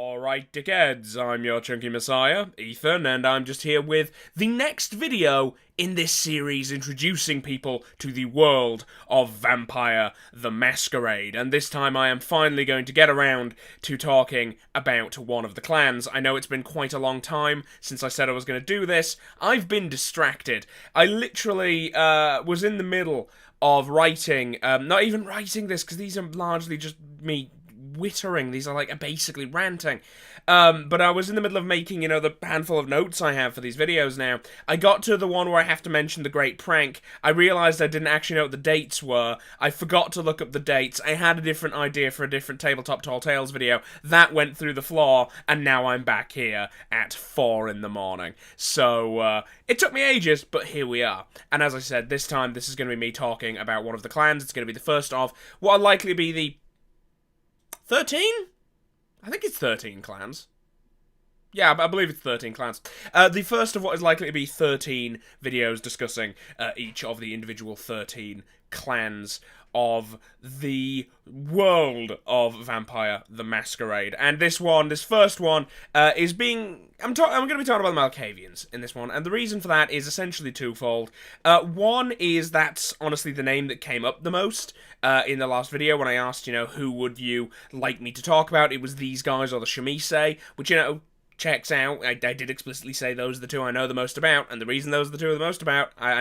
Alright, dickheads, I'm your chunky messiah, Ethan, and I'm just here with the next video in this series introducing people to the world of Vampire the Masquerade, and this time I am finally going to get around to talking about one of the clans. I know it's been quite a long time since I said I was going to do this. I've been distracted. I literally was in the middle of writing, not even writing this, because these are largely just me wittering. These are like basically ranting. But I was in the middle of making, the handful of notes I have for these videos now. I got to the one where I have to mention the Great Prank. I realised I didn't actually know what the dates were. I forgot to look up the dates. I had a different idea for a different Tabletop Tall Tales video. That went through the floor, and now I'm back here at 4 in the morning. So, it took me ages, but here we are. And as I said, this time this is going to be me talking about one of the clans. It's going to be the first of what will likely be the 13? I think it's 13 clans. Yeah, I believe it's 13 clans. The first of what is likely to be 13 videos discussing each of the individual 13 clans of the world of Vampire the Masquerade. And this first one, is being... I'm going to be talking about the Malkavians in this one, and the reason for that is essentially twofold. One is that's honestly the name that came up the most in the last video when I asked, who would you like me to talk about? It was these guys or the Chemise, which, checks out. I did explicitly say those are the two I know the most about, and the reason those are the two I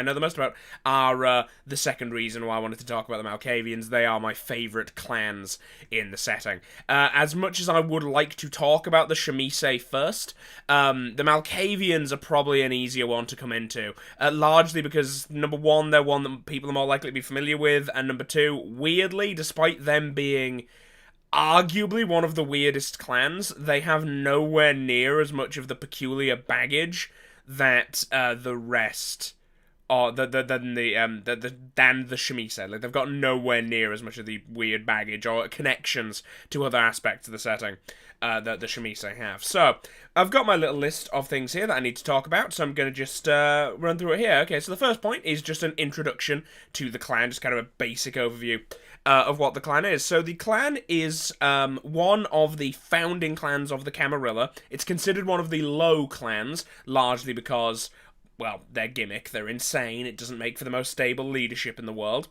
know the most about are the second reason why I wanted to talk about the Malkavians. They are my favourite clans in the setting. As much as I would like to talk about the Chemise first, the Malkavians are probably an easier one to come into, largely because, number one, they're one that people are more likely to be familiar with, and number two, weirdly, despite them being arguably one of the weirdest clans, they have nowhere near as much of the peculiar baggage that the rest are than the Chemise. Like, they've got nowhere near as much of the weird baggage or connections to other aspects of the setting that the Chemise have. So I've got my little list of things here that I need to talk about, so I'm going to just run through it here. Okay, so the first point is just an introduction to the clan, just kind of a basic overview of what the clan is. So the clan is one of the founding clans of the Camarilla. It's considered one of the low clans, largely because, well, their gimmick. They're insane. It doesn't make for the most stable leadership in the world.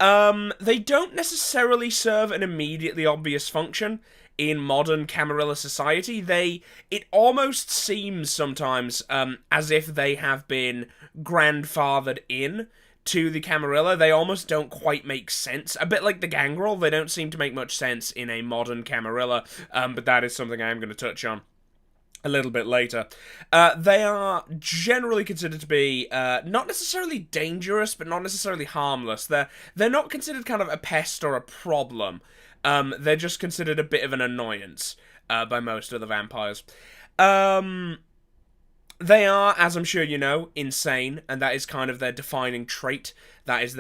They don't necessarily serve an immediately obvious function in modern Camarilla society. It almost seems sometimes as if they have been grandfathered in to the Camarilla. They almost don't quite make sense. A bit like the Gangrel, they don't seem to make much sense in a modern Camarilla, but that is something I am going to touch on a little bit later. They are generally considered to be not necessarily dangerous, but not necessarily harmless. They're not considered kind of a pest or a problem. They're just considered a bit of an annoyance by most of the vampires. They are, as I'm sure you know, insane, and that is kind of their defining trait. That is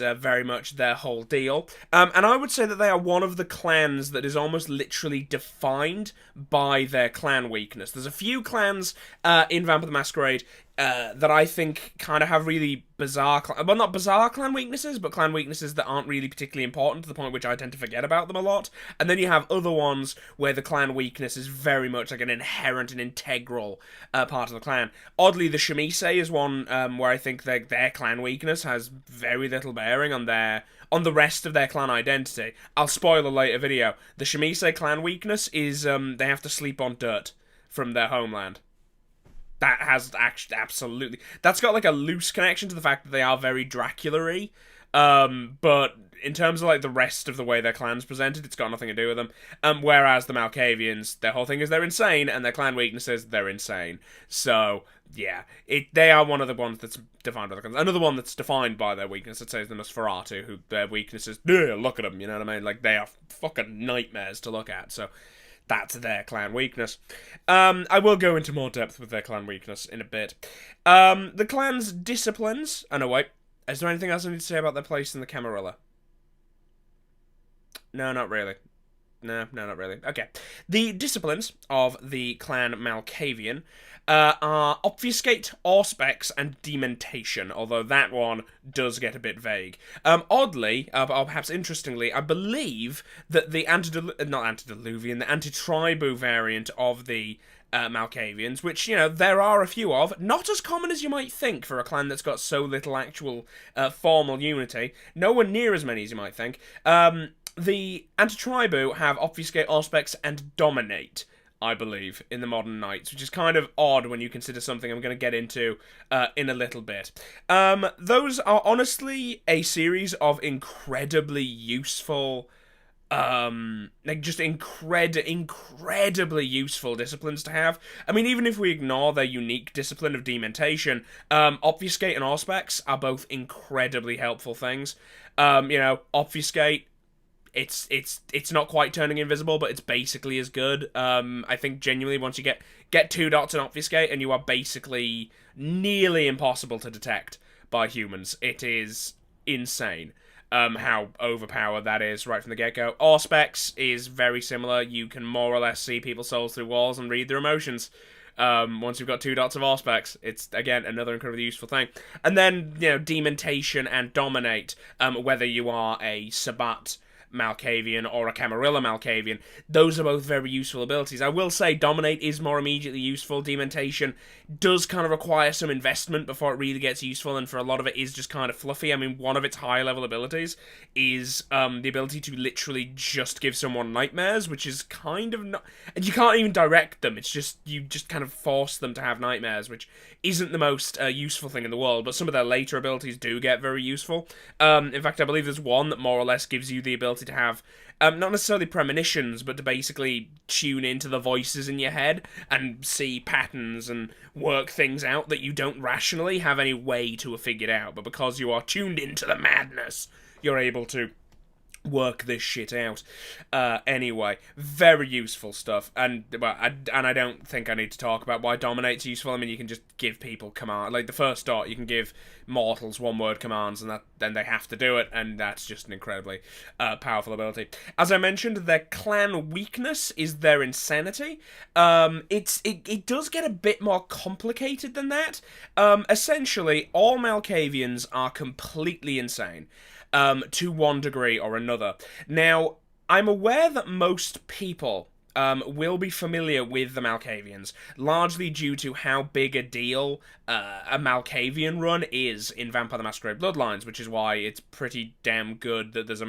very much their whole deal. And I would say that they are one of the clans that is almost literally defined by their clan weakness. There's a few clans in Vampire the Masquerade that I think kind of have really bizarre, well, not bizarre clan weaknesses, but clan weaknesses that aren't really particularly important, to the point which I tend to forget about them a lot. And then you have other ones where the clan weakness is very much like an inherent and integral part of the clan. Oddly, the Chemise is one where I think their clan weakness has very little bearing on the rest of their clan identity. I'll spoil a later video. The Chemise clan weakness is they have to sleep on dirt from their homeland. That has actually absolutely... That's got, like, a loose connection to the fact that they are very Dracula-y. But in terms of, like, the rest of the way their clan's presented, it's got nothing to do with them. Whereas the Malkavians, their whole thing is they're insane, and their clan weaknesses, they're insane. So, yeah. They are one of the ones that's defined by the clans. Another one that's defined by their weakness, I'd say, is the Nosferatu, who their weakness is, look at them, you know what I mean? Like, they are fucking nightmares to look at, so... That's their clan weakness. I will go into more depth with their clan weakness in a bit. The clan's disciplines... Oh, no, wait. Is there anything else I need to say about their place in the Camarilla? No, not really. No, not really. Okay. The disciplines of the clan Malkavian are Obfuscate, Auspex, and Dementation, although that one does get a bit vague. Oddly, or perhaps interestingly, I believe that the not Antediluvian, the Antitribu variant of the Malkavians, which, there are a few of, not as common as you might think for a clan that's got so little actual formal unity, nowhere near as many as you might think. The Antitribu have Obfuscate, Auspex, and Dominate, I believe, in the Modern Knights, which is kind of odd when you consider something I'm going to get into in a little bit. Those are honestly a series of incredibly useful, just incredibly useful disciplines to have. I mean, even if we ignore their unique discipline of Dementation, Obfuscate and Auspex are both incredibly helpful things. Obfuscate, it's not quite turning invisible, but it's basically as good. I think genuinely once you get 2 dots and Obfuscate, and you are basically nearly impossible to detect by humans. It is insane how overpowered that is right from the get-go. Auspex is very similar. You can more or less see people's souls through walls and read their emotions. Once you've got 2 dots of Auspex, it's, again, another incredibly useful thing. And then, Dementation and Dominate, whether you are a Sabat Malkavian or a Camarilla Malkavian, those are both very useful abilities. I will say Dominate is more immediately useful. Dementation does kind of require some investment before it really gets useful, and for a lot of it is just kind of fluffy. I mean, one of its high level abilities is the ability to literally just give someone nightmares, which is kind of not, and you can't even direct them. It's just, you just kind of force them to have nightmares, which isn't the most useful thing in the world, but some of their later abilities do get very useful. In fact, I believe there's one that more or less gives you the ability to have not necessarily premonitions, but to basically tune into the voices in your head and see patterns and work things out that you don't rationally have any way to have figured out, but because you are tuned into the madness, you're able to work this shit out. Anyway, very useful stuff, and I don't think I need to talk about why Dominate's useful. I mean, you can just give people command, like the first dot, you can give mortals 1-word commands, and then they have to do it, and that's just an incredibly powerful ability. As I mentioned, their clan weakness is their insanity. It does get a bit more complicated than that. Essentially, all Malkavians are completely insane. To one degree or another. Now, I'm aware that most people will be familiar with the Malkavians, largely due to how big a deal a Malkavian run is in Vampire the Masquerade Bloodlines, which is why it's pretty damn good that there's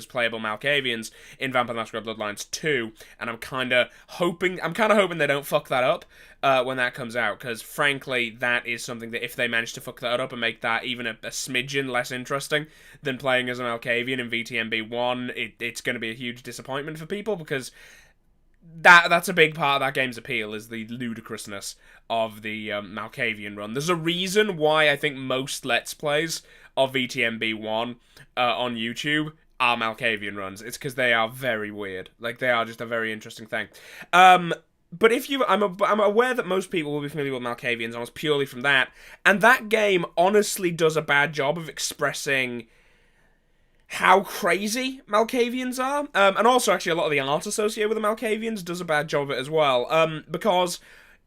playable Malkavians in Vampire the Masquerade Bloodlines 2, and I'm kind of hoping they don't fuck that up when that comes out, because frankly, that is something that if they manage to fuck that up and make that even a smidgen less interesting than playing as a Malkavian in VTMB 1, it's going to be a huge disappointment for people, because that's a big part of that game's appeal, is the ludicrousness of the Malkavian run. There's a reason why I think most Let's Plays of VTMB 1 on YouTube are Malkavian runs. It's because they are very weird. Like, they are just a very interesting thing. But I'm aware that most people will be familiar with Malkavians almost purely from that, and that game honestly does a bad job of expressing how crazy Malkavians are, and also actually a lot of the art associated with the Malkavians does a bad job of it as well, because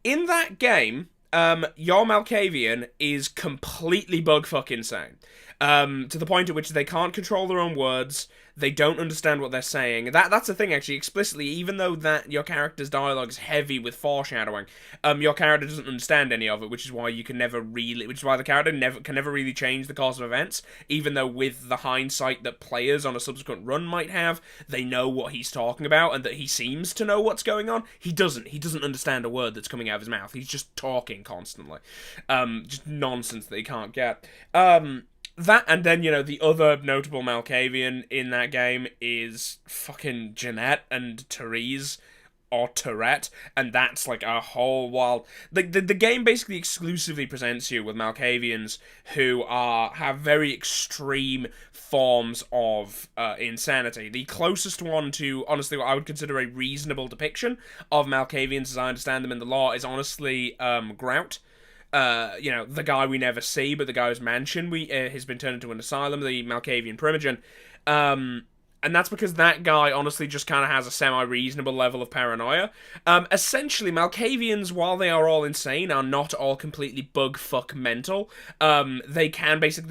in that game, your Malkavian is completely bug-fuck insane, to the point at which they can't control their own words, they don't understand what they're saying. That's the thing, actually, explicitly, even though that your character's dialogue is heavy with foreshadowing, your character doesn't understand any of it, which is why the character can never really change the course of events, even though with the hindsight that players on a subsequent run might have, they know what he's talking about, and that he seems to know what's going on. He doesn't understand a word that's coming out of his mouth. He's just talking constantly. Just nonsense that he can't get. That, and then, the other notable Malkavian in that game is fucking Jeanette and Therese, or Tourette, and that's like a whole wild... The game basically exclusively presents you with Malkavians who have very extreme forms of insanity. The closest one to, honestly, what I would consider a reasonable depiction of Malkavians as I understand them in the lore is honestly Grout. The guy we never see, but the guy whose mansion has been turned into an asylum, the Malkavian Primogen. And that's because that guy honestly just kind of has a semi-reasonable level of paranoia. Essentially, Malkavians, while they are all insane, are not all completely bug-fuck mental. They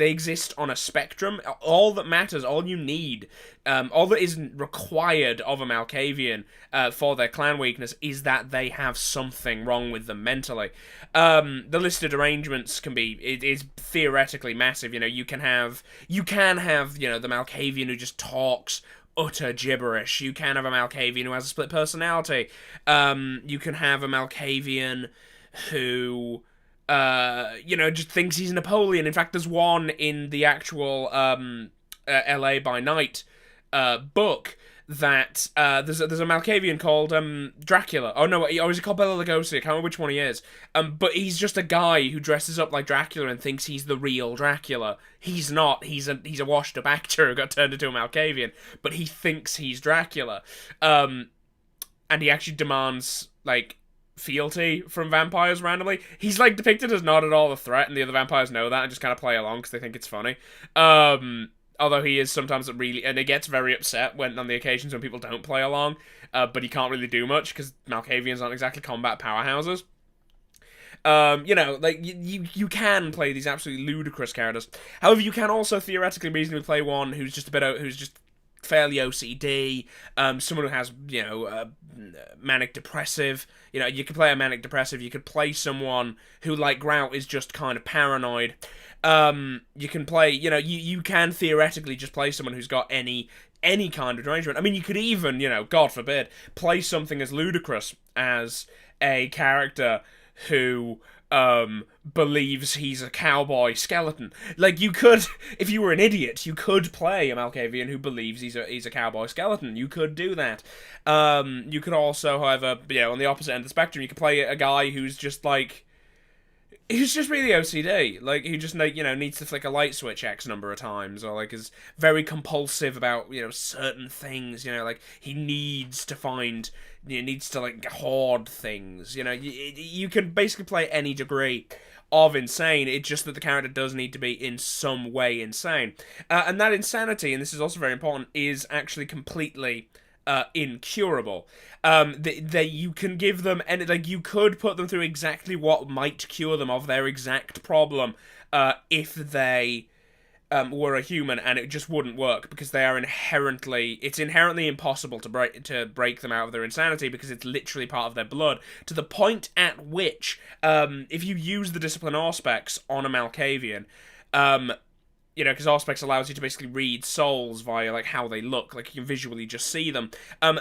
exist on a spectrum. All that matters, all you need, all that is required of a Malkavian for their clan weakness is that they have something wrong with them mentally. The listed arrangements it is theoretically massive. You can have, the Malkavian who just talks utter gibberish. You can have a Malkavian who has a split personality. You can have a Malkavian who, just thinks he's Napoleon. In fact, there's one in the actual LA by Night book that there's a Malkavian called Dracula. Oh no, is he called Bela Lugosi? I can't remember which one he is. But he's just a guy who dresses up like Dracula and thinks he's the real Dracula. He's not. He's a washed up actor who got turned into a Malkavian, but he thinks he's Dracula. And he actually demands fealty from vampires randomly. He's depicted as not at all a threat, and the other vampires know that and just kind of play along because they think it's funny. Although he is sometimes and he gets very upset on the occasions when people don't play along, but he can't really do much because Malkavians aren't exactly combat powerhouses. You can play these absolutely ludicrous characters. However, you can also theoretically reasonably play one who's just fairly OCD, someone who has, manic depressive. You could play a manic depressive. You could play someone who, like Grout, is just kind of paranoid. You can play, you can theoretically just play someone who's got any kind of derangement. I mean, you could even, God forbid, play something as ludicrous as a character who believes he's a cowboy skeleton. You could, if you were an idiot, you could play a Malkavian who believes he's a cowboy skeleton. You could do that. You could also, however, on the opposite end of the spectrum, you could play a guy who's just he's just really OCD, who just, needs to flick a light switch X number of times, or, is very compulsive about, certain things, he needs to find, needs to, hoard things, you can basically play any degree of insane. It's just that the character does need to be in some way insane. And that insanity, and this is also very important, is actually completely incurable. You can give them, and you could put them through exactly what might cure them of their exact problem if they were a human, and it just wouldn't work because they are inherently impossible to break them out of their insanity because it's literally part of their blood, to the point at which if you use the discipline Auspex on a Malkavian, because Auspex allows you to basically read souls via how they look, you can visually just see them.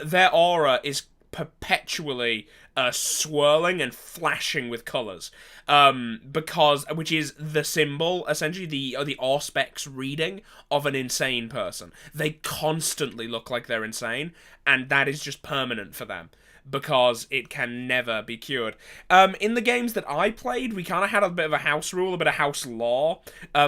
Their aura is perpetually swirling and flashing with colours, which is the symbol, essentially the Auspex reading of an insane person. They constantly look like they're insane, and that is just permanent for them, because it can never be cured. In the games that I played, we kind of had a bit of a house rule, a bit of house law,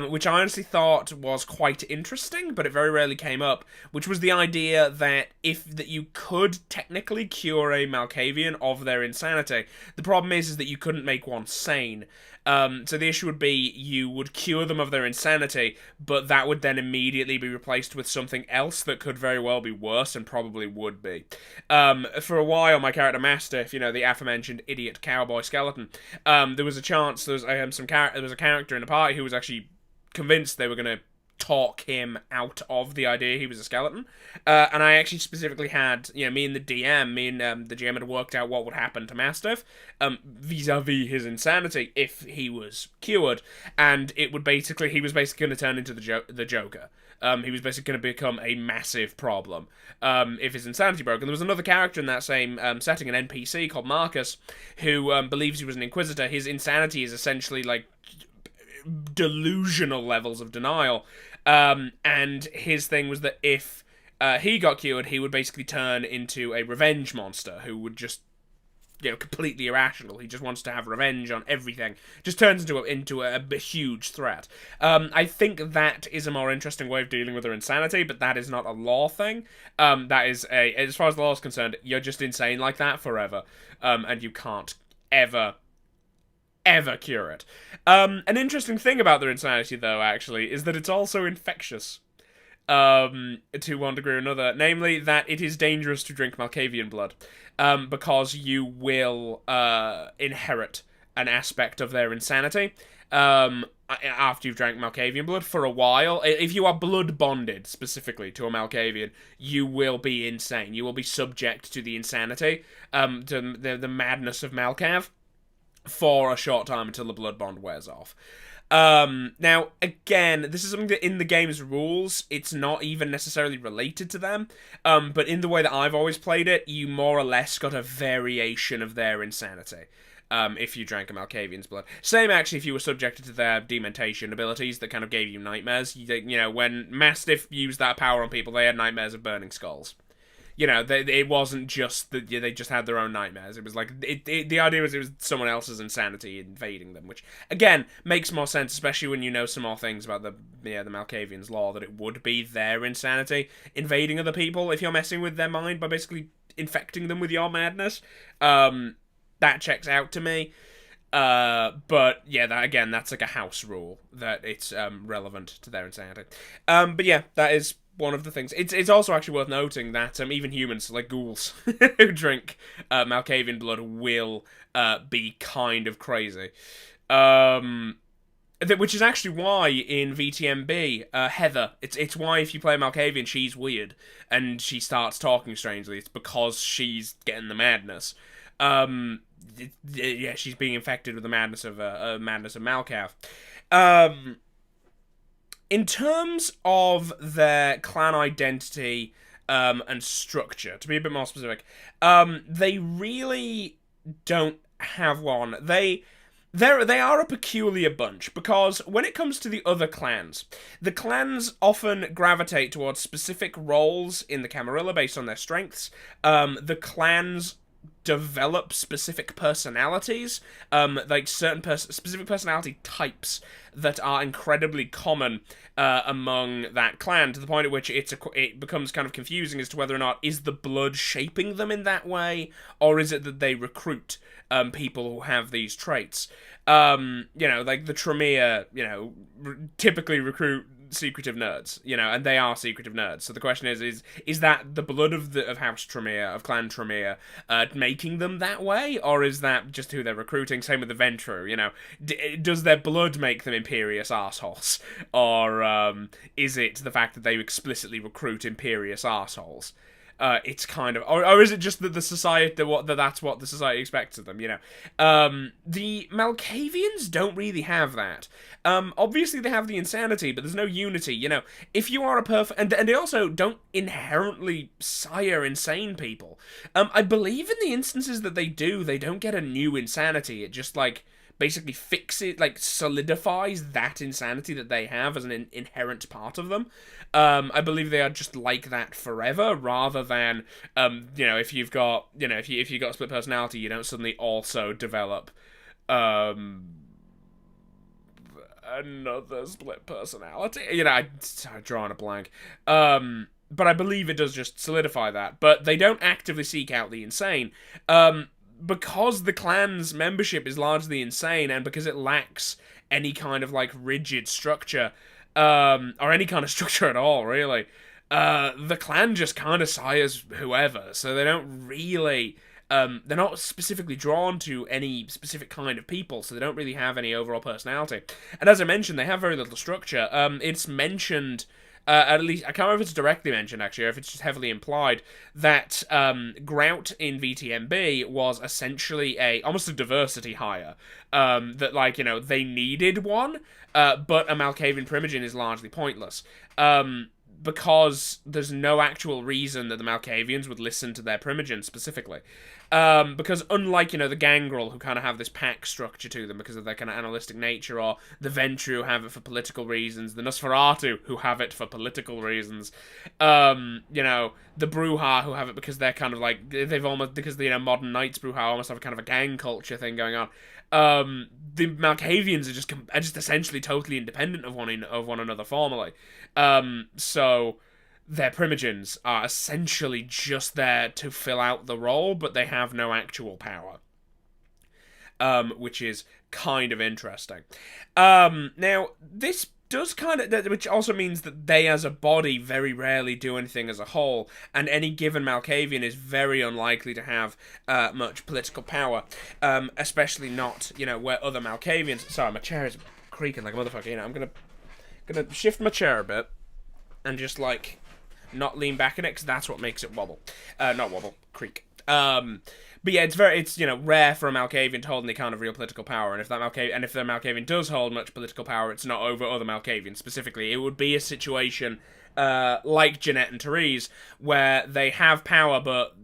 which I honestly thought was quite interesting, but it very rarely came up, which was the idea that you could technically cure a Malkavian of their insanity. The problem is that you couldn't make one sane. So the issue would be you would cure them of their insanity, but that would then immediately be replaced with something else that could very well be worse and probably would be. For a while, my character Mastiff, the aforementioned idiot cowboy skeleton, there was a chance, there was a character in the party who was actually convinced they were going to talk him out of the idea he was a skeleton, and I actually specifically had, me and the GM had worked out what would happen to Mastiff vis-a-vis his insanity if he was cured, and he was basically going to turn into the Joker. He was basically going to become a massive problem if his insanity broke. And there was another character in that same setting, an NPC called Marcus, who believes he was an Inquisitor. His insanity is essentially delusional levels of denial, and his thing was that if he got cured, he would basically turn into a revenge monster who would just, completely irrational. He just wants to have revenge on everything. Just turns into a huge threat. I think that is a more interesting way of dealing with their insanity, but that is not a law thing. That is as far as the law is concerned, you're just insane like that forever, and you can't ever cure it. An interesting thing about their insanity, though, actually, is that it's also infectious. to one degree or another, namely that it is dangerous to drink Malkavian blood, because you will inherit an aspect of their insanity. After you've drank Malkavian blood for a while, if you are blood bonded specifically to a Malkavian, you will be insane. You will be subject to the insanity, to the madness of Malkav for a short time until the blood bond wears off. Now, again, this is something that in the game's rules, it's not even necessarily related to them, but in the way that I've always played it, you more or less got a variation of their insanity. If you drank a Malkavian's blood. Same, actually, if you were subjected to their Dementation abilities that kind of gave you nightmares. You know, when Mastiff used that power on people, they had nightmares of burning skulls. You know, it wasn't just that they just had their own nightmares. It was like, the idea was it was someone else's insanity invading them, which, again, makes more sense, especially when you know some more things about the Malkavians' lore, that it would be their insanity invading other people if you're messing with their mind by basically infecting them with your madness. That checks out to me. But yeah, that's like a house rule that it's relevant to their insanity. But yeah, that is one of the things. It's also actually worth noting that even humans, like ghouls, who drink Malkavian blood will be kind of crazy. Which is actually why in VTMB, Heather, it's why if you play Malkavian, she's weird and she starts talking strangely. It's because she's getting the madness. Yeah, she's being infected with the madness of Malkav. In terms of their clan identity and structure, to be a bit more specific, they really don't have one. They are a peculiar bunch, because when it comes to the other clans, the clans often gravitate towards specific roles in the Camarilla based on their strengths. The clans develop specific personalities, like certain specific personality types that are incredibly common among that clan, to the point at which it becomes kind of confusing as to whether or not is the blood shaping them in that way, or is it that they recruit people who have these traits. You know, like the Tremere, you know, typically recruit secretive nerds, you know, and they are secretive nerds. So the question is that the blood of House Tremere, of Clan Tremere, making them that way, or is that just who they're recruiting? Same with the Ventru, you know, does their blood make them imperious arseholes, or is it the fact that they explicitly recruit imperious arseholes? It's kind of, or is it just that the society, that's what the society expects of them, you know? The Malkavians don't really have that. Obviously they have the insanity, but there's no unity, you know? If you are a perfect, and they also don't inherently sire insane people. I believe in the instances that they do, they don't get a new insanity. It just, like, basically fixes, like, solidifies that insanity that they have as an inherent part of them. I believe they are just like that forever, rather than, you know, if you've got, you know, if you've got a split personality, you don't suddenly also develop, another split personality. You know, I draw on a blank. But I believe it does just solidify that. But they don't actively seek out the insane. Because the clan's membership is largely insane, and because it lacks any kind of, like, rigid structure, or any kind of structure at all, really, the clan just kind of sires whoever, so they don't really, they're not specifically drawn to any specific kind of people, so they don't really have any overall personality. And as I mentioned, they have very little structure. It's mentioned, at least, I can't remember if it's directly mentioned, actually, or if it's just heavily implied, that Grout in VTMB was essentially almost a diversity hire. That, like, you know, they needed one, but a Malkavian Primogen is largely pointless. Because there's no actual reason that the Malkavians would listen to their Primogen specifically. Because unlike, you know, the Gangrel, who kind of have this pack structure to them because of their kind of animalistic nature, or the Ventru who have it for political reasons, the Nosferatu who have it for political reasons, you know, the Bruja who have it because they're kind of like, because the, you know, modern Knights Bruja almost have a kind of a gang culture thing going on. The Malkavians are just essentially totally independent of one another formally. So their Primogens are essentially just there to fill out the role, but they have no actual power. Which is kind of interesting. Now, this does kind of, which also means that they as a body very rarely do anything as a whole, and any given Malkavian is very unlikely to have much political power, especially not, you know, where other Malkavians. Sorry, my chair is creaking like a motherfucker. You know, I'm gonna shift my chair a bit and just like not lean back in it, because that's what makes it wobble. Not wobble, creak. But yeah, it's you know, rare for a Malkavian to hold any kind of real political power, and if the Malkavian does hold much political power, it's not over other Malkavians specifically. It would be a situation like Jeanette and Therese, where they have power, but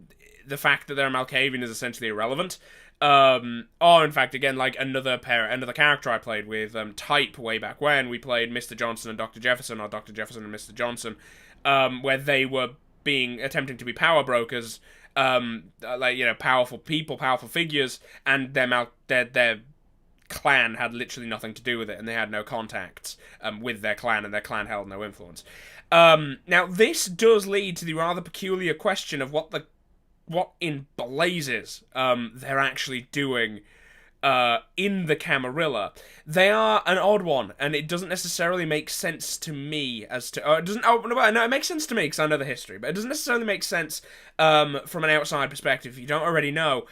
the fact that they're a Malkavian is essentially irrelevant. Or in fact, again, like another character I played with, Type, way back when, we played Mr. Johnson and Dr. Jefferson, or Dr. Jefferson and Mr. Johnson, where they were attempting to be power brokers, like, you know, powerful people, powerful figures, and their clan had literally nothing to do with it, and they had no contacts with their clan, and their clan held no influence. Now, this does lead to the rather peculiar question of what in blazes they're actually doing in the Camarilla. They are an odd one, and it doesn't necessarily make sense to me as to... it makes sense to me because I know the history, but it doesn't necessarily make sense from an outside perspective. You don't already know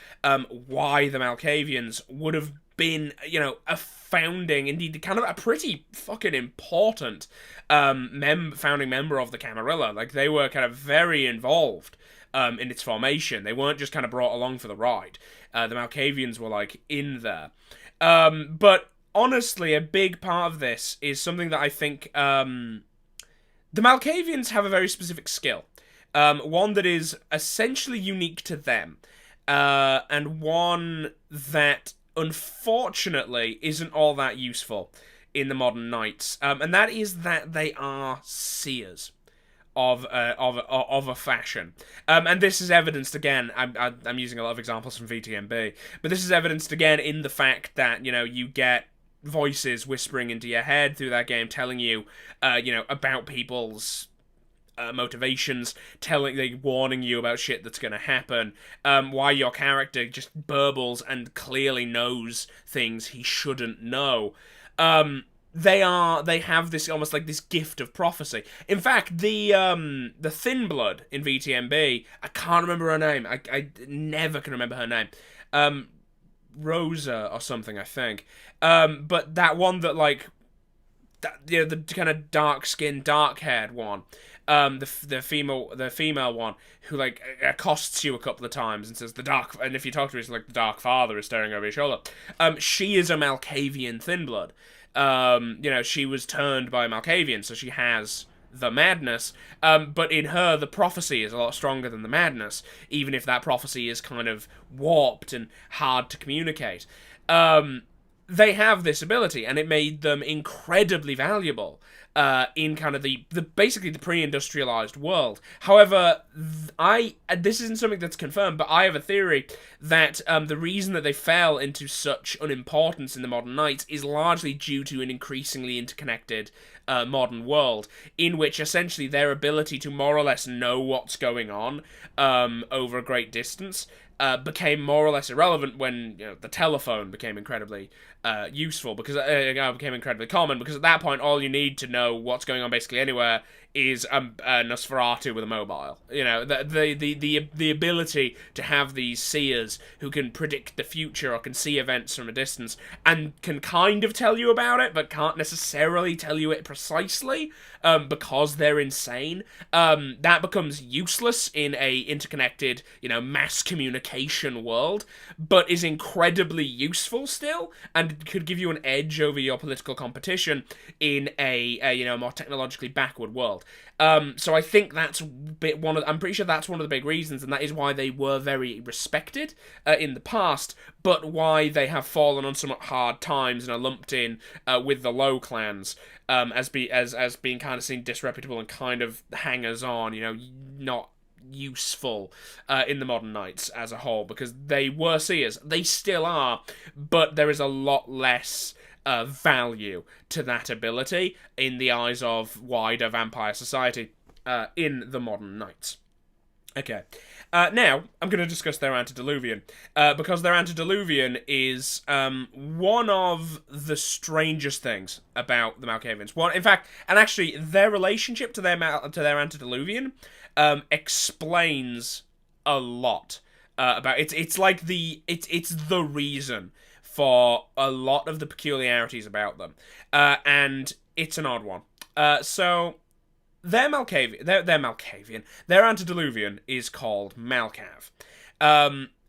why the Malkavians would have been, you know, a founding, indeed, kind of a pretty fucking important founding member of the Camarilla. Like, they were kind of very involved in its formation. They weren't just kind of brought along for the ride. The Malkavians were, like, in there. But, honestly, a big part of this is something that I think... the Malkavians have a very specific skill. One that is essentially unique to them. And one that, unfortunately, isn't all that useful in the modern knights. And that is that they are seers of a fashion, and this is evidenced again. I'm using a lot of examples from VTMB, but this is evidenced again in the fact that, you know, you get voices whispering into your head through that game, telling you, you know, about people's motivations, warning you about shit that's going to happen, why your character just burbles and clearly knows things he shouldn't know. They have this almost like this gift of prophecy. In fact, the Thin Blood in VTMB, I can't remember her name. I never can remember her name. Rosa or something, I think. But that one that, like, you know, the kind of dark-skinned, dark-haired one. The female one who, like, accosts you a couple of times and says and if you talk to her, it's like the Dark Father is staring over your shoulder. She is a Malkavian Thin Blood. You know, she was turned by a Malkavian, so she has the madness, but in her, the prophecy is a lot stronger than the madness, even if that prophecy is kind of warped and hard to communicate. They have this ability, and it made them incredibly valuable in kind of the basically the pre-industrialized world. However, this isn't something that's confirmed, but I have a theory that the reason that they fell into such unimportance in the modern knights is largely due to an increasingly interconnected modern world, in which essentially their ability to more or less know what's going on over a great distance became more or less irrelevant when, you know, the telephone became incredibly useful, because became incredibly common, because at that point all you need to know what's going on basically anywhere is Nosferatu with a mobile. You know, the ability to have these seers who can predict the future or can see events from a distance and can kind of tell you about it, but can't necessarily tell you it precisely because they're insane. That becomes useless in a interconnected, you know, mass communication world, but is incredibly useful still, and could give you an edge over your political competition in a you know, more technologically backward world. So I think that's I'm pretty sure that's one of the big reasons, and that is why they were very respected in the past, but why they have fallen on somewhat hard times and are lumped in with the low clans as being kind of seen disreputable and kind of hangers-on, you know, not useful in the modern knights as a whole, because they were seers. They still are, but there is a lot less value to that ability in the eyes of wider vampire society in the modern knights. Okay. Now, I'm going to discuss their Antediluvian, because their Antediluvian is one of the strangest things about the Malkavians. One, in fact, and actually, their relationship to their Antediluvian explains a lot about it. It's like it's the reason for a lot of the peculiarities about them, and it's an odd one. So their Antediluvian is called Malkav.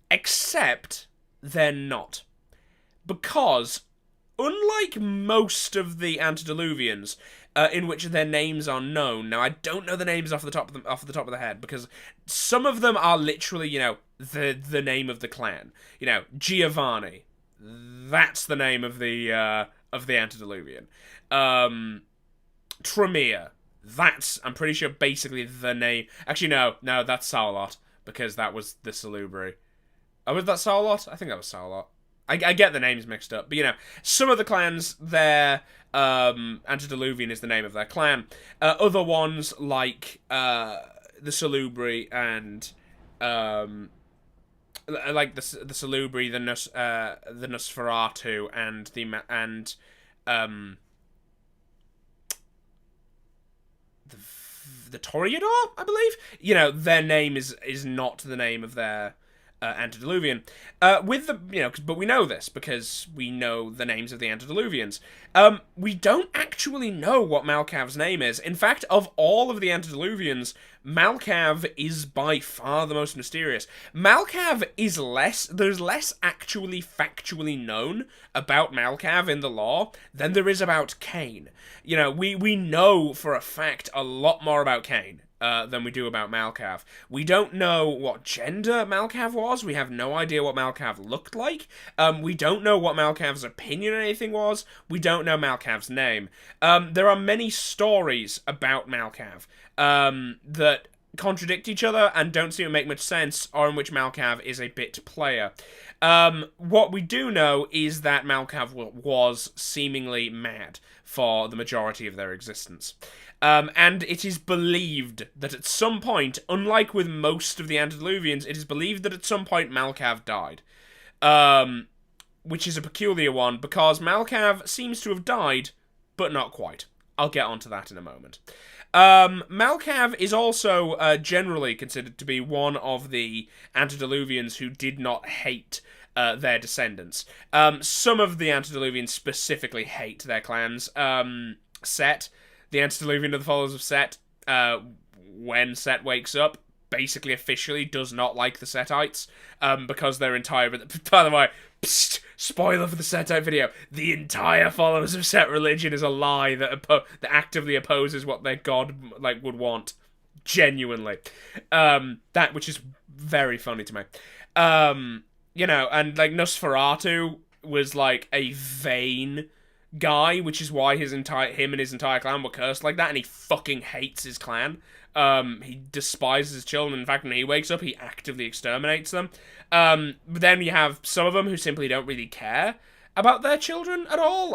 Except they're not. Because, unlike most of the Antediluvians, in which their names are known. Now, I don't know the names off the top of the head, because some of them are literally, the name of the clan. Giovanni. That's the name of the Antediluvian. Tremere. That's, I'm pretty sure, basically the name. Actually, no, that's Saulot, because that was the Salubri. Oh, was that Saulot? I think that was Saulot. I get the names mixed up, but some of the clans, their Antediluvian is the name of their clan. Other ones, like the Salubri and like the Salubri, the Nosferatu, and the Toreador, I believe. Their name is not the name of their Antediluvian. But we know this because we know the names of the Antediluvians. We don't actually know what Malkav's name is. In fact, of all of the Antediluvians, Malkav is by far the most mysterious. Malkav is there's less actually factually known about Malkav in the lore than there is about Cain. We know for a fact a lot more about Cain than we do about Malkav. We don't know what gender Malkav was. We have no idea what Malkav looked like. We don't know what Malkav's opinion on anything was. We don't know Malkav's name. There are many stories about Malkav that contradict each other and don't seem to make much sense, or in which Malkav is a bit player. What we do know is that Malkav was seemingly mad for the majority of their existence. And it is believed that at some point, unlike with most of the Antediluvians, it is believed that at some point Malkav died. Which is a peculiar one, because Malkav seems to have died, but not quite. I'll get onto that in a moment. Malkav is also generally considered to be one of the Antediluvians who did not hate their descendants. Some of the Antediluvians specifically hate their clans. Set, the Antediluvian of the followers of Set, when Set wakes up, basically officially does not like the Setites, because their entire... By the way, spoiler for the Setite video, the entire followers of Set religion is a lie that actively opposes what their god would want. Genuinely. That, which is very funny to me. And Nosferatu was a vain guy, which is why him and his entire clan were cursed like that, and he fucking hates his clan. He despises his children. In fact, when he wakes up, he actively exterminates them. But then you have some of them who simply don't really care about their children at all.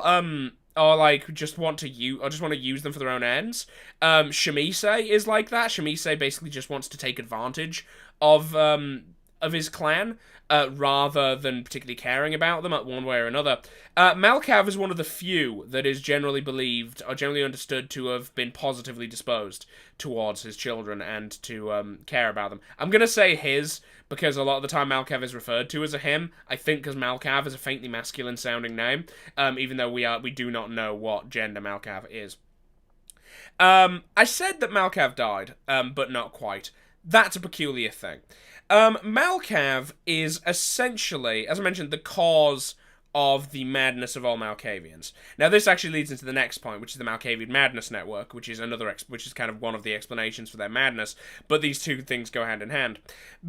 Or just want to use them for their own ends. Shamise is like that. Shamise basically just wants to take advantage of his clan, rather than particularly caring about them at one way or another. Malkav is one of the few that is generally believed, or generally understood to have been positively disposed towards his children and to care about them. I'm going to say his, because a lot of the time Malkav is referred to as a him, I think because Malkav is a faintly masculine sounding name, even though we do not know what gender Malkav is. I said that Malkav died, but not quite. That's a peculiar thing. Malkav is essentially, as I mentioned, the cause of the madness of all Malkavians. Now, this actually leads into the next point, which is the Malkavian Madness Network, which is kind of one of the explanations for their madness, but these two things go hand in hand.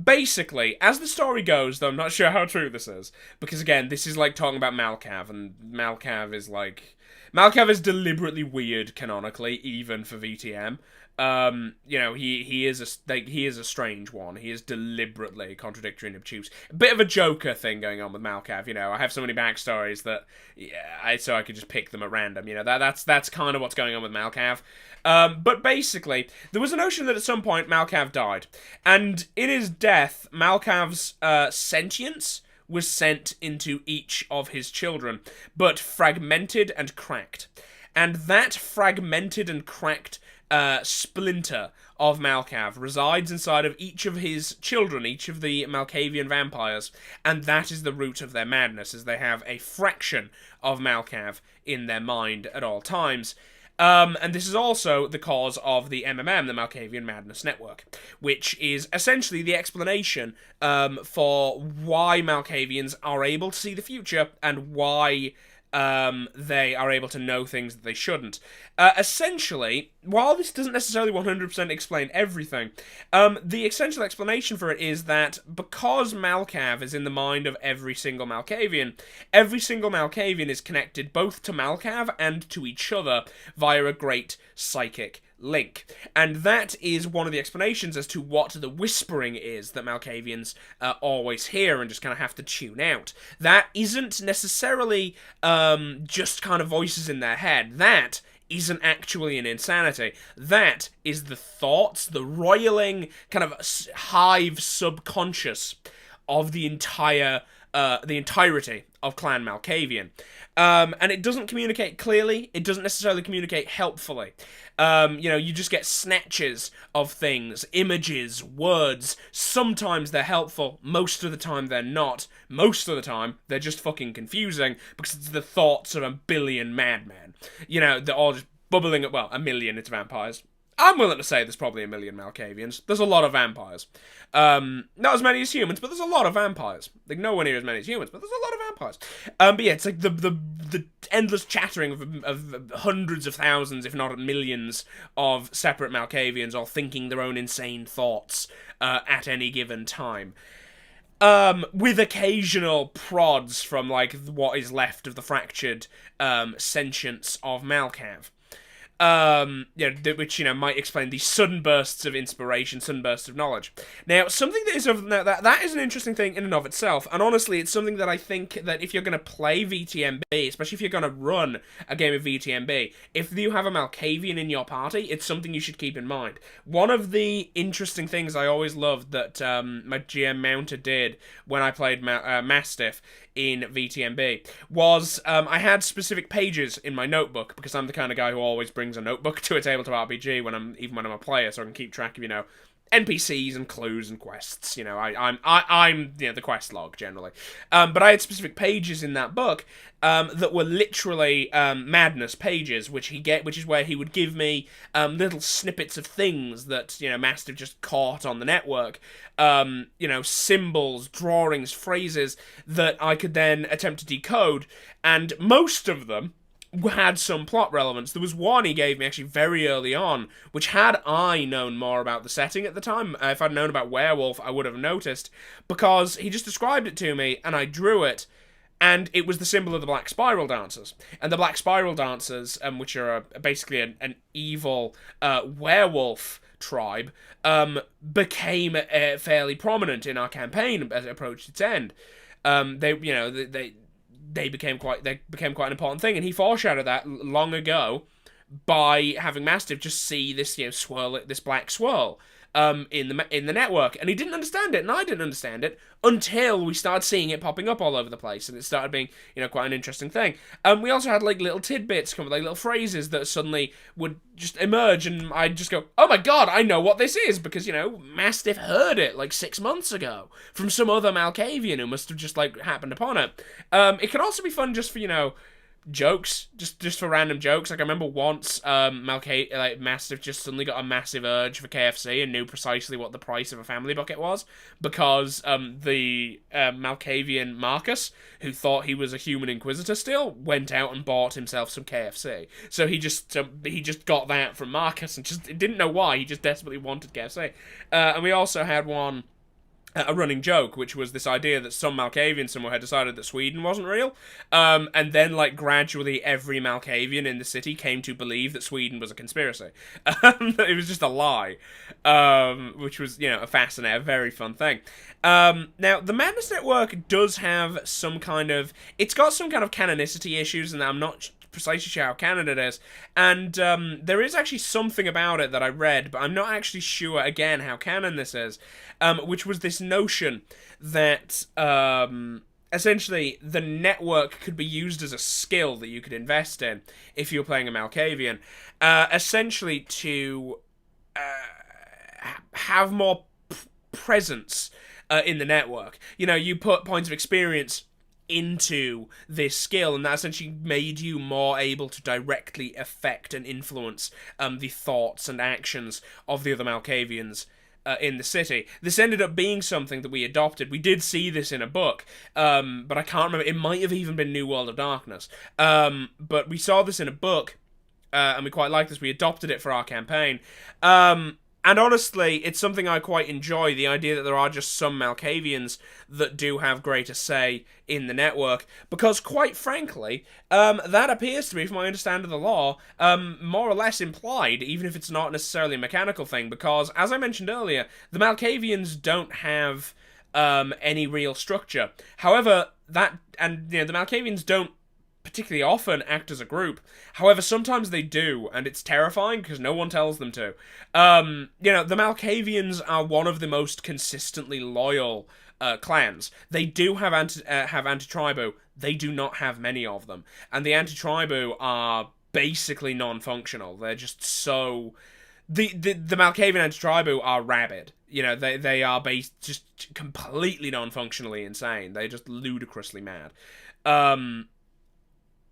Basically, as the story goes, though I'm not sure how true this is, because again, this is talking about Malkav, and Malkav is deliberately weird canonically, even for VTM. You know, he is a strange one. He is deliberately contradictory and obtuse. A bit of a Joker thing going on with Malkav. You know, I have so many backstories that so I could just pick them at random. You know, that's kind of what's going on with Malkav. But basically, there was a notion that at some point Malkav died, and in his death, Malkav's sentience was sent into each of his children, but fragmented and cracked. And that fragmented and cracked splinter of Malkav resides inside of each of his children, each of the Malkavian vampires, and that is the root of their madness, as they have a fraction of Malkav in their mind at all times. And this is also the cause of the MMM, the Malkavian Madness Network, which is essentially the explanation for why Malkavians are able to see the future and why they are able to know things that they shouldn't. Essentially, while this doesn't necessarily 100% explain everything, the essential explanation for it is that because Malkav is in the mind of every single Malkavian is connected both to Malkav and to each other via a great psychic link. And that is one of the explanations as to what the whispering is that Malkavians always hear and just kind of have to tune out. That isn't necessarily just kind of voices in their head. That isn't actually an insanity. That is the thoughts, the roiling kind of hive subconscious of the entirety of Clan Malkavian. And it doesn't communicate clearly, it doesn't necessarily communicate helpfully. You know, you just get snatches of things, images, words. Sometimes they're helpful, most of the time they're not. Most of the time, they're just fucking confusing, because it's the thoughts of a billion madmen. You know, they're all just bubbling at, well, a million, it's vampires. I'm willing to say there's probably a million Malkavians. There's a lot of vampires. Not as many as humans, but there's a lot of vampires. Like, nowhere near as many as humans, but there's a lot of vampires. But yeah, it's like the endless chattering of hundreds of thousands, if not millions, of separate Malkavians all thinking their own insane thoughts at any given time. With occasional prods from, like, what is left of the fractured sentience of Malkav. Which, you know, might explain these sudden bursts of inspiration, sudden bursts of knowledge. Now, something that is that is an interesting thing in and of itself, and honestly, it's something that I think that if you're going to play VTMB, especially if you're going to run a game of VTMB, if you have a Malkavian in your party, it's something you should keep in mind. One of the interesting things I always loved that my GM Mounter did when I played Mastiff in VTMB was I had specific pages in my notebook, because I'm the kind of guy who always brings a notebook to a tabletop RPG when I'm a player, so I can keep track of, you know, NPCs and clues and quests. You know, I'm you know, the quest log generally. But I had specific pages in that book that were literally madness pages, which is where he would give me little snippets of things that, you know, Mastiff just caught on the network. You know, symbols, drawings, phrases that I could then attempt to decode, and most of them had some plot relevance. There was one he gave me actually very early on, which had I known more about the setting at the time, if I'd known about werewolf, I would have noticed, because he just described it to me, and I drew it, and it was the symbol of the Black Spiral Dancers. And the Black Spiral Dancers, which are basically an evil werewolf tribe, became fairly prominent in our campaign as it approached its end. They became quite an important thing, and he foreshadowed that long ago by having Mastiff just see this, you know, this black swirl in the network, and he didn't understand it, and I didn't understand it until we started seeing it popping up all over the place, and it started being, you know, quite an interesting thing. We also had, like, little tidbits come, like little phrases that suddenly would just emerge, and I'd just go, oh my god, I know what this is, because, you know, Mastiff heard it like 6 months ago from some other Malkavian who must have just, like, happened upon it. It can also be fun just for, you know, jokes, just for random jokes. Like, I remember once Mastiff just suddenly got a massive urge for KFC and knew precisely what the price of a family bucket was, because the Malkavian Marcus, who thought he was a human inquisitor still, went out and bought himself some KFC. So he just got that from Marcus and just didn't know why, he just desperately wanted KFC. And we also had one a running joke, which was this idea that some Malkavian somewhere had decided that Sweden wasn't real, and then, like, gradually every Malkavian in the city came to believe that Sweden was a conspiracy. It was just a lie, which was, you know, a very fun thing. Now, the Madness Network does have some kind of... It's got some kind of canonicity issues, and I'm not precisely sure how canon it is, and there is actually something about it that I read, but I'm not actually sure, again, how canon this is, which was this notion that essentially the network could be used as a skill that you could invest in if you were playing a Malkavian, essentially to have more presence in the network. You know, you put points of experience into this skill, and that essentially made you more able to directly affect and influence the thoughts and actions of the other Malkavians in the city. This ended up being something that we adopted. We did see this in a book, but I can't remember. It might have even been New World of Darkness. But we saw this in a book, and we quite liked this. We adopted it for our campaign. And honestly, it's something I quite enjoy, the idea that there are just some Malkavians that do have greater say in the network, because quite frankly, that appears to be, from my understanding of the law, more or less implied, even if it's not necessarily a mechanical thing, because, as I mentioned earlier, the Malkavians don't have any real structure. However, the Malkavians don't particularly often act as a group. However, sometimes they do, and it's terrifying because no one tells them to. The Malkavians are one of the most consistently loyal clans. They do have anti-tribu. They do not have many of them. And the anti-tribu are basically non-functional. They're just so... The Malkavian anti-tribu are rabid. You know, they are just completely non-functionally insane. They're just ludicrously mad.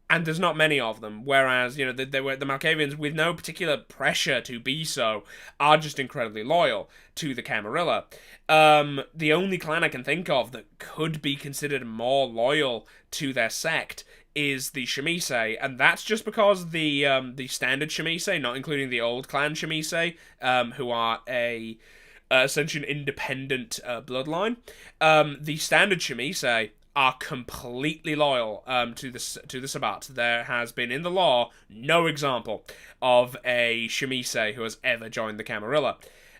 And there's not many of them, whereas, you know, the Malkavians, with no particular pressure to be so, are just incredibly loyal to the Camarilla. The only clan I can think of that could be considered more loyal to their sect is the Shemisei, and that's just because the standard Shemisei, not including the old clan Shemisei, who are essentially an independent bloodline, the standard Shemisei are completely loyal to the Sabbat. There has been in the law no example of a Shemisei who has ever joined the Camarilla.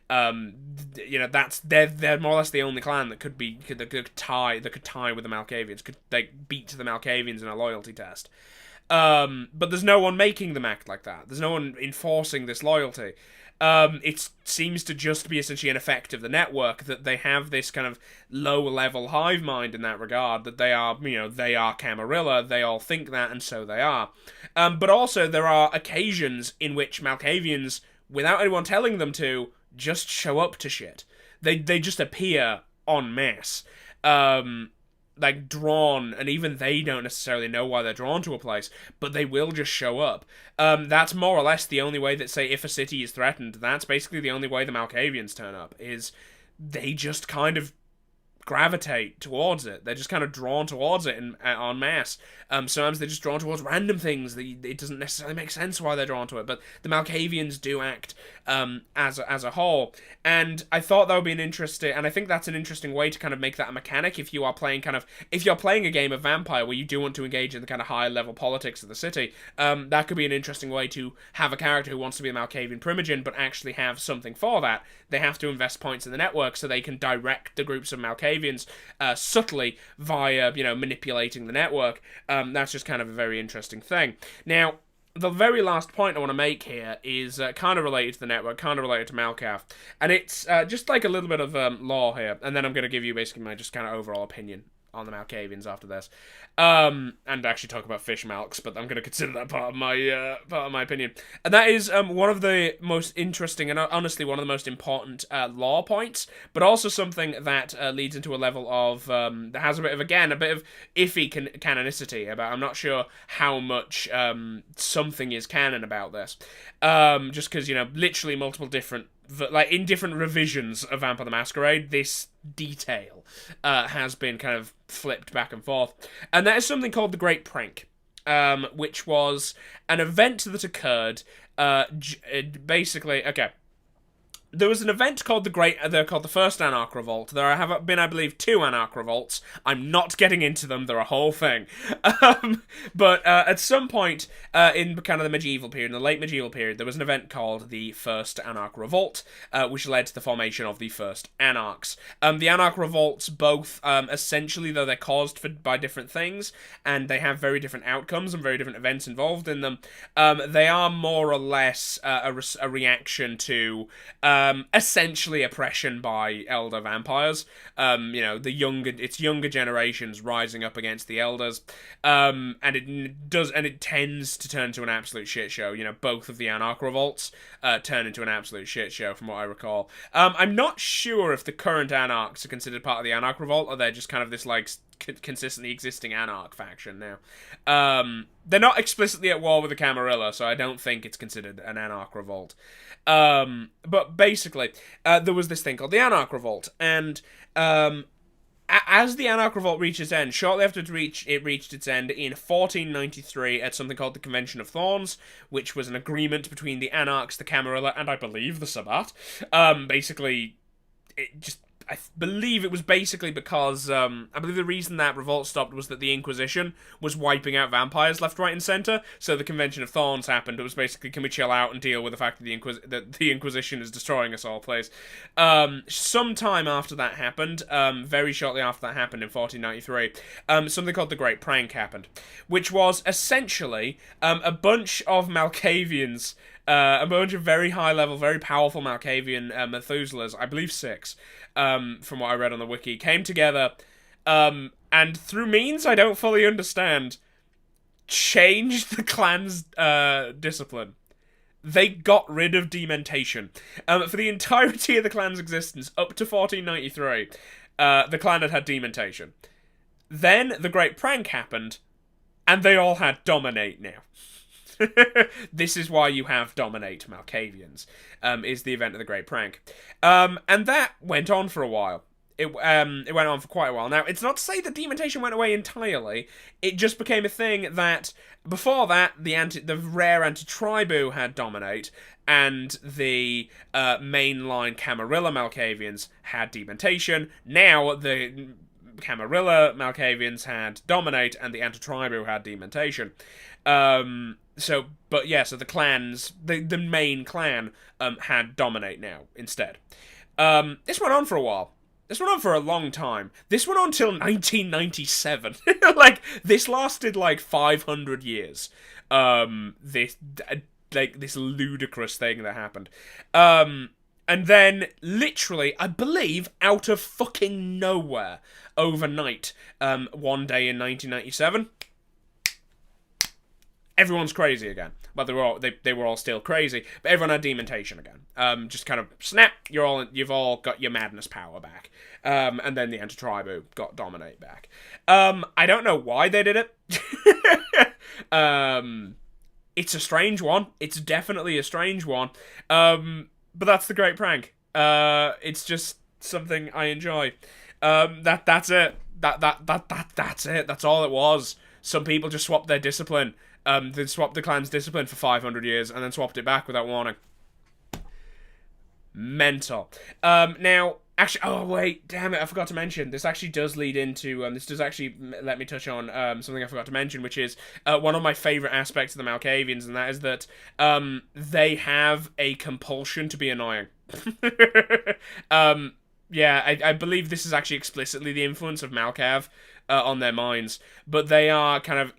They're more or less the only clan that could tie with the Malkavians. They beat the Malkavians in a loyalty test. But there's no one making them act like that. There's no one enforcing this loyalty. It seems to just be essentially an effect of the network that they have this kind of low-level hive mind in that regard, that they are Camarilla, they all think that, and so they are. But also, there are occasions in which Malkavians, without anyone telling them to, just show up to shit. They just appear en masse. Drawn, and even they don't necessarily know why they're drawn to a place, but they will just show up. That's more or less the only way that, say, if a city is threatened, that's basically the only way the Malkavians turn up, is they just kind of gravitate towards it. They're just kind of drawn towards it en masse. Sometimes they're just drawn towards random things. It doesn't necessarily make sense why they're drawn to it, but the Malkavians do act as a whole. And I thought that would be and I think that's an interesting way to kind of make that a mechanic if you're playing a game of Vampire where you do want to engage in the kind of high level politics of the city. That could be an interesting way to have a character who wants to be a Malkavian primogen, but actually have something for that. They have to invest points in the network so they can direct the groups of Malkavians subtly via, manipulating the network. That's just kind of a very interesting thing. Now, the very last point I want to make here is kind of related to the network, kind of related to Malkav. And it's just like a little bit of lore here, and then I'm going to give you basically my just kind of overall opinion on the Malkavians after this. And actually talk about fish malks, but I'm going to consider that part of my opinion. And that is one of the most interesting and honestly one of the most important lore points, but also something that leads into a level of that has a bit of iffy canonicity about. I'm not sure how much something is canon about this, just because literally multiple different. In different revisions of Vampire the Masquerade, this detail has been kind of flipped back and forth. And that is something called the Great Prank, which was an event that occurred, basically, okay. There was an event called they're called the First Anarch Revolt. There have been, I believe, 2 Anarch Revolts. I'm not getting into them. They're a whole thing. But at some point in kind of the medieval period, in the late medieval period, there was an event called the First Anarch Revolt, which led to the formation of the First Anarchs. The Anarch Revolts both, essentially, though they're caused by different things, and they have very different outcomes and very different events involved in them, they are more or less a reaction to essentially oppression by elder vampires. It's younger generations rising up against the elders, and it tends to turn to an absolute shit show. Both of the Anarch Revolts turn into an absolute shit show, from what I recall. I'm not sure if the current Anarchs are considered part of the Anarch Revolt, or they're just kind of this like consistently existing Anarch faction now. They're not explicitly at war with the Camarilla, so I don't think it's considered an Anarch Revolt. But basically, there was this thing called the Anarch Revolt, and as the Anarch Revolt reached its end, shortly after it reached its end in 1493 at something called the Convention of Thorns, which was an agreement between the Anarchs, the Camarilla, and I believe the Sabbat. Basically, I believe it was basically because, I believe the reason that revolt stopped was that the Inquisition was wiping out vampires left, right, and centre, so the Convention of Thorns happened. It was basically, can we chill out and deal with the fact that the Inquisition is destroying us all, please? Sometime after that happened, very shortly after that happened in 1493, something called the Great Prank happened, which was essentially a bunch of Malkavians, a bunch of very high-level, very powerful Malkavian Methuselahs, I believe 6, from what I read on the wiki, came together, and through means I don't fully understand, changed the clan's discipline. They got rid of Dementation. For the entirety of the clan's existence, up to 1493, the clan had Dementation. Then the Great Prank happened, and they all had Dominate now. This is why you have Dominate Malkavians, is the event of the Great Prank. And that went on for a while. It went on for quite a while. Now, it's not to say that Dementation went away entirely. It just became a thing that, before that, the rare Anti-Tribu had Dominate, and the mainline Camarilla Malkavians had Dementation. Now, the Camarilla Malkavians had Dominate, and the Anti-Tribu had Dementation. So the clans, the main clan, had Dominate now, instead. This went on for a while. This went on for a long time. This went on till 1997. This lasted, 500 years. This ludicrous thing that happened. And then, literally, I believe, out of fucking nowhere, overnight, one day in 1997... everyone's crazy again. Well, they were all still crazy, but everyone had Dementation again. Just kind of snap. You've all got your madness power back. And then the Anti-Tribu got Dominate back. I don't know why they did it. It's a strange one. It's definitely a strange one. But that's the Great Prank. It's just something I enjoy. That's it. That's it. That's all it was. Some people just swapped their discipline. They swapped the clan's discipline for 500 years and then swapped it back without warning. Mental. Now, actually, oh wait, damn it, I forgot to mention, this actually does lead into, this does actually let me touch on something I forgot to mention, which is one of my favourite aspects of the Malkavians, and that is that they have a compulsion to be annoying. Yeah, I believe this is actually explicitly the influence of Malkav on their minds, but they are kind of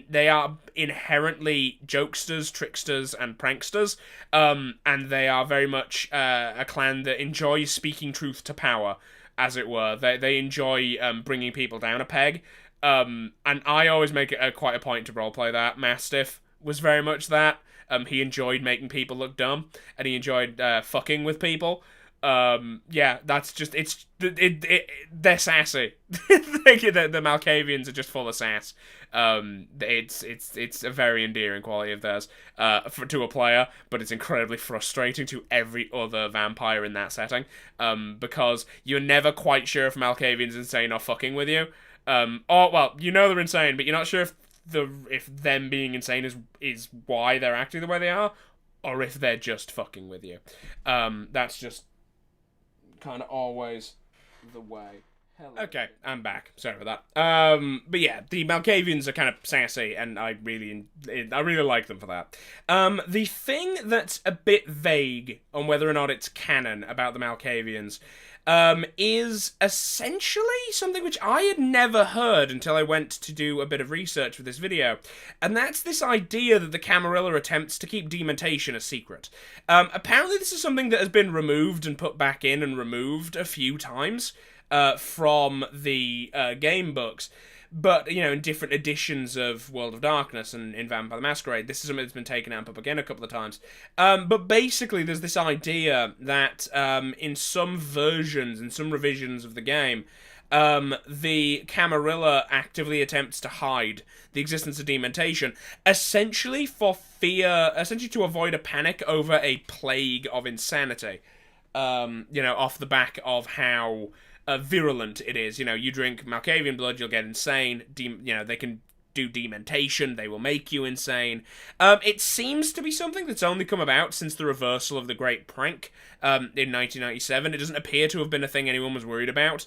they are inherently jokesters, tricksters, and pranksters, and they are very much a clan that enjoys speaking truth to power, as it were. They enjoy bringing people down a peg, and I always make it quite a point to roleplay that. Mastiff was very much that. He enjoyed making people look dumb, and he enjoyed fucking with people. Yeah, that's just, they're sassy. The Malkavians are just full of sass. It's a very endearing quality of theirs, to a player, but it's incredibly frustrating to every other vampire in that setting, because you're never quite sure if Malkavians insane or fucking with you. Well, they're insane, but you're not sure if them being insane is why they're acting the way they are, or if they're just fucking with you. That's just kind of always the way. Hello. Okay, I'm back. Sorry about that. But yeah, the Malkavians are kind of sassy, and I really like them for that. The thing that's a bit vague on whether or not it's canon about the Malkavians, is essentially something which I had never heard until I went to do a bit of research for this video, and that's this idea that the Camarilla attempts to keep Dementation a secret. Apparently this is something that has been removed and put back in and removed a few times, from the game books, but, you know, in different editions of World of Darkness and in Vampire the Masquerade, this is something that's been taken out and put up again a couple of times. But basically, there's this idea that in some versions, in some revisions of the game, the Camarilla actively attempts to hide the existence of Dementation, essentially for fear, essentially to avoid a panic over a plague of insanity. You know, off the back of how virulent it is. You know, you drink Malkavian blood, you'll get insane. You know, they can do Dementation, they will make you insane. It seems to be something that's only come about since the reversal of the Great Prank in 1997. It doesn't appear to have been a thing anyone was worried about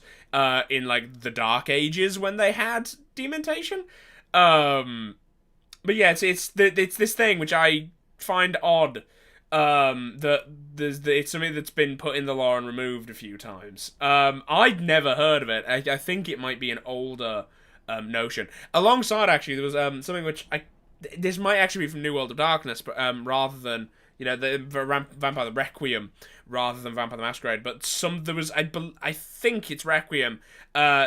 in, like, the Dark Ages when they had Dementation. But yeah, it's this thing which I find odd. That it's something that's been put in the law and removed a few times. I'd never heard of it. I think it might be an older notion. Alongside, actually, there was something which this might actually be from New World of Darkness, but rather than, you know, the Vampire the Requiem, rather than Vampire the Masquerade, but there was, I think it's Requiem,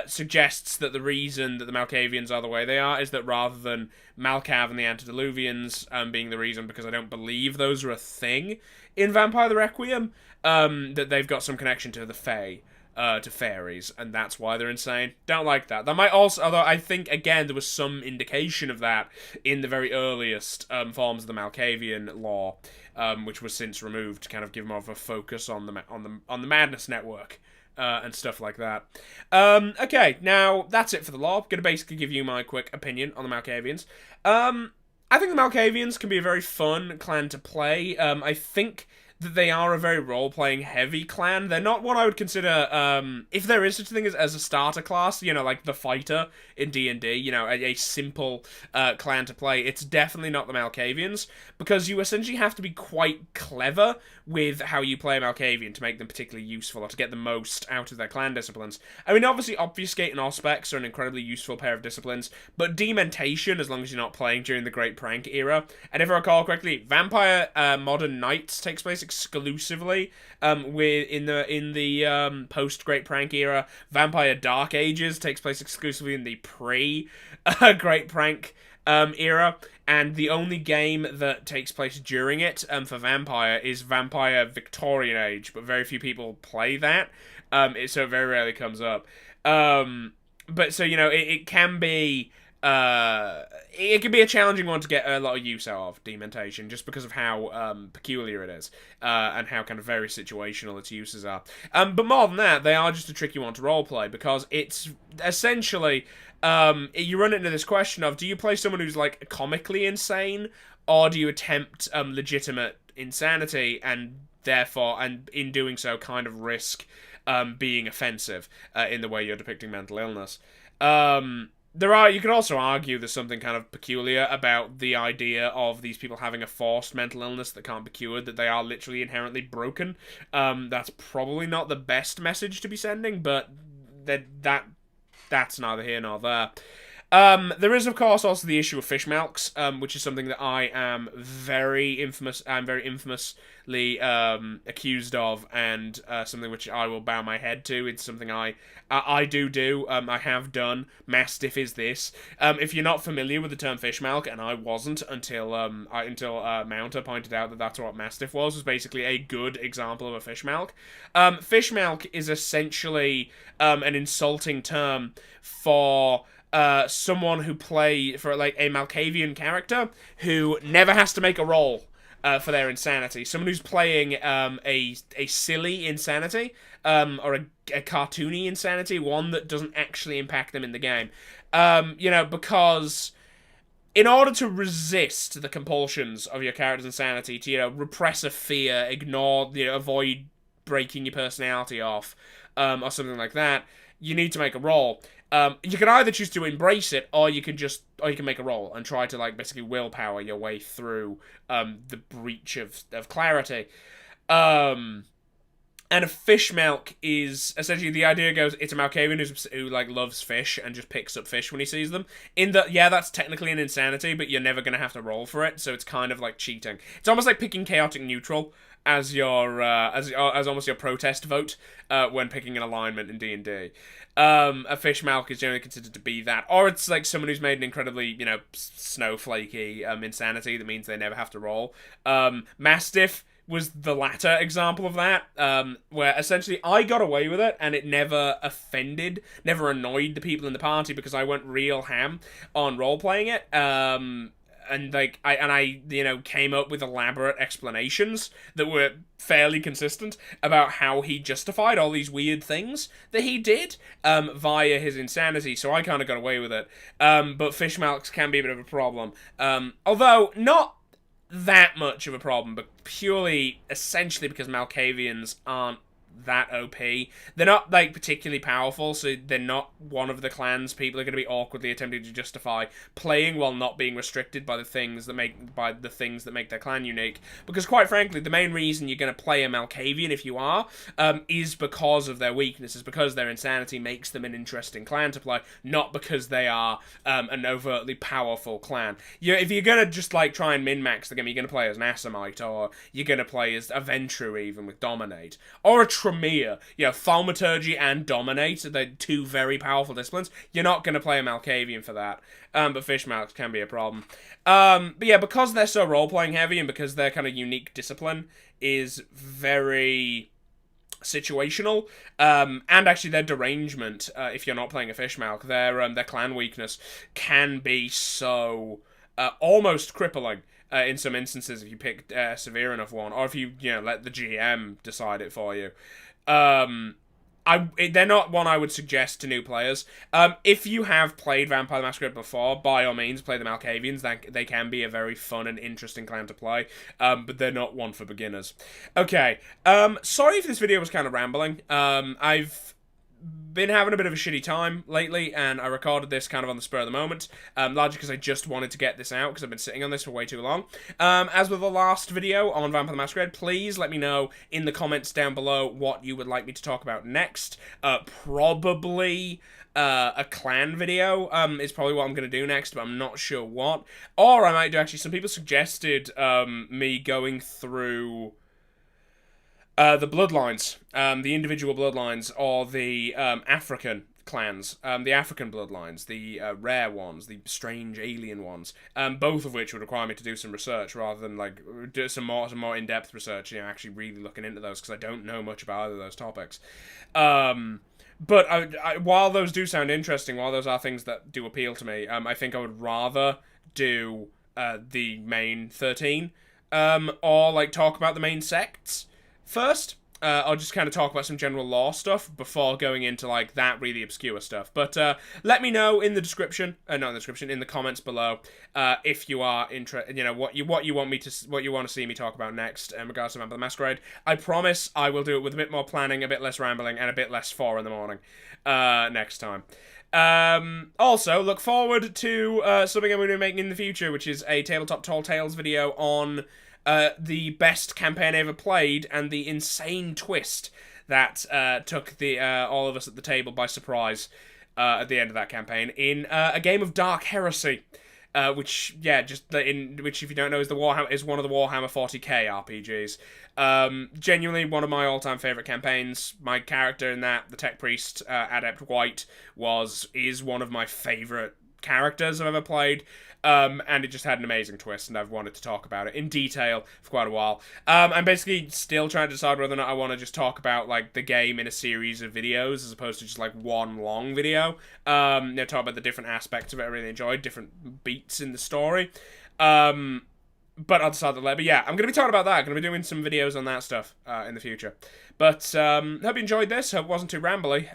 suggests that the reason that the Malkavians are the way they are is that rather than Malkav and the Antediluvians being the reason, because I don't believe those are a thing in Vampire the Requiem, that they've got some connection to the Fae, to fairies, and that's why they're insane. Don't like that. That might also, although I think, again, there was some indication of that in the very earliest forms of the Malkavian law, which was since removed to kind of give more of a focus on the Madness Network. And stuff like that. Okay, now that's it for the law. I'm going to basically give you my quick opinion on the Malkavians. I think the Malkavians can be a very fun clan to play. I think that they are a very role-playing heavy clan. They're not what I would consider, if there is such a thing as a starter class, you know, like the fighter in D&D, you know, a simple clan to play. It's definitely not the Malkavians, because you essentially have to be quite clever with how you play a Malkavian to make them particularly useful, or to get the most out of their clan disciplines. I mean, obviously, Obfuscate and Auspex are an incredibly useful pair of disciplines, but Dementation, as long as you're not playing during the Great Prank era, and if I recall correctly, Vampire Modern Knights takes place exclusively in the post Great Prank era. Vampire Dark Ages takes place exclusively in the pre Great Prank era, and the only game that takes place during it for Vampire is Vampire Victorian Age, but very few people play that, so it very rarely comes up. But so, you know, it can be it can be a challenging one to get a lot of use out of, Dementation, just because of how peculiar it is, and how kind of very situational its uses are. But more than that, they are just a tricky one to roleplay, because it's essentially, you run into this question of, do you play someone who's, like, comically insane, or do you attempt legitimate insanity, and therefore, and in doing so, kind of risk being offensive in the way you're depicting mental illness. You could also argue there's something kind of peculiar about the idea of these people having a forced mental illness that can't be cured, that they are literally inherently broken. That's probably not the best message to be sending, but that's neither here nor there. There is, of course, also the issue of fishmalks, which is something that I'm very infamously accused of, and something which I will bow my head to. It's something I do. I have done. Mastiff is this. If you're not familiar with the term fishmalk, and I wasn't until Mounter pointed out that that's what Mastiff was basically a good example of a fishmalk. Fishmalk is essentially an insulting term for someone who for like a Malkavian character who never has to make a roll for their insanity. Someone who's playing a silly insanity, or a cartoony insanity, one that doesn't actually impact them in the game. You know, because in order to resist the compulsions of your character's insanity, to, repress a fear, ignore, avoid breaking your personality off, or something like that, you need to make a roll. You can either choose to embrace it, or you can make a roll and try to, like, basically willpower your way through, the breach of clarity. And a fish milk is, essentially, the idea goes, it's a Malkavian who like, loves fish and just picks up fish when he sees them. Yeah, that's technically an insanity, but you're never going to have to roll for it, so it's kind of like cheating. It's almost like picking chaotic neutral as your, as almost your protest vote, when picking an alignment in D&D. A fish milk is generally considered to be that. Or it's like someone who's made an incredibly, snowflakey, insanity that means they never have to roll. Mastiff was the latter example of that, where essentially I got away with it and it never never annoyed the people in the party because I went real ham on role-playing it, and like I came up with elaborate explanations that were fairly consistent about how he justified all these weird things that he did, via his insanity, so I kind of got away with it, but fish milks can be a bit of a problem, although not that much of a problem, but purely, essentially, because Malkavians aren't that OP. They're not, like, particularly powerful, so they're not one of the clans people are going to be awkwardly attempting to justify playing while not being restricted by the things that make their clan unique. Because, quite frankly, the main reason you're going to play a Malkavian, if you are, is because of their weaknesses, because their insanity makes them an interesting clan to play, not because they are an overtly powerful clan. If you're going to just, like, try and min-max the game, you're going to play as an Assamite, or you're going to play as a Ventrue, even, with Dominate, or a Tremere, Thaumaturgy and Dominate, they're two very powerful disciplines. You're not going to play a Malkavian for that, but fish milks can be a problem. But yeah, because they're so role-playing heavy, and because their kind of unique discipline is very situational, and actually their derangement, if you're not playing a fish milk, their clan weakness can be so almost crippling. In some instances, if you pick a severe enough one, or if you let the GM decide it for you, they're not one I would suggest to new players. If you have played Vampire the Masquerade before, by all means, play the Malkavians. They can be a very fun and interesting clan to play, but they're not one for beginners. Okay, sorry if this video was kind of rambling. I've been having a bit of a shitty time lately, and I recorded this kind of on the spur of the moment, largely because I just wanted to get this out, because I've been sitting on this for way too long. As with the last video on Vampire the Masquerade, please let me know in the comments down below what you would like me to talk about next. Probably a clan video is probably what I'm going to do next, but I'm not sure what. Or I might do, actually, some people suggested me going through the bloodlines, the individual bloodlines, or the African clans, the African bloodlines, the rare ones, the strange alien ones, both of which would require me to do some research rather than like do some more in-depth research, actually really looking into those, because I don't know much about either of those topics. But while those do sound interesting, while those are things that do appeal to me, I think I would rather do the main 13, or like talk about the main sects first. I'll just kind of talk about some general lore stuff before going into like that really obscure stuff. But let me know in the description, not in the description, in the comments below, if you are interested. What you want to see me talk about next in regards to Vampire the Masquerade. I promise I will do it with a bit more planning, a bit less rambling, and a bit less 4 in the morning next time. Also, look forward to something I'm going to be making in the future, which is a Tabletop Tall Tales video on the best campaign I ever played, and the insane twist that took all of us at the table by surprise at the end of that campaign in a game of Dark Heresy, which if you don't know is one of the Warhammer 40k RPGs. Genuinely one of my all-time favorite campaigns. My character in that, the Tech Priest, Adept White, is one of my favorite characters I've ever played. And it just had an amazing twist, and I've wanted to talk about it in detail for quite a while. I'm basically still trying to decide whether or not I want to just talk about, like, the game in a series of videos, as opposed to just, like, one long video. Talk about the different aspects of it I really enjoyed, different beats in the story. But I'll decide that later. But yeah, I'm going to be talking about that. I'm going to be doing some videos on that stuff in the future. But hope you enjoyed this. Hope it wasn't too rambly.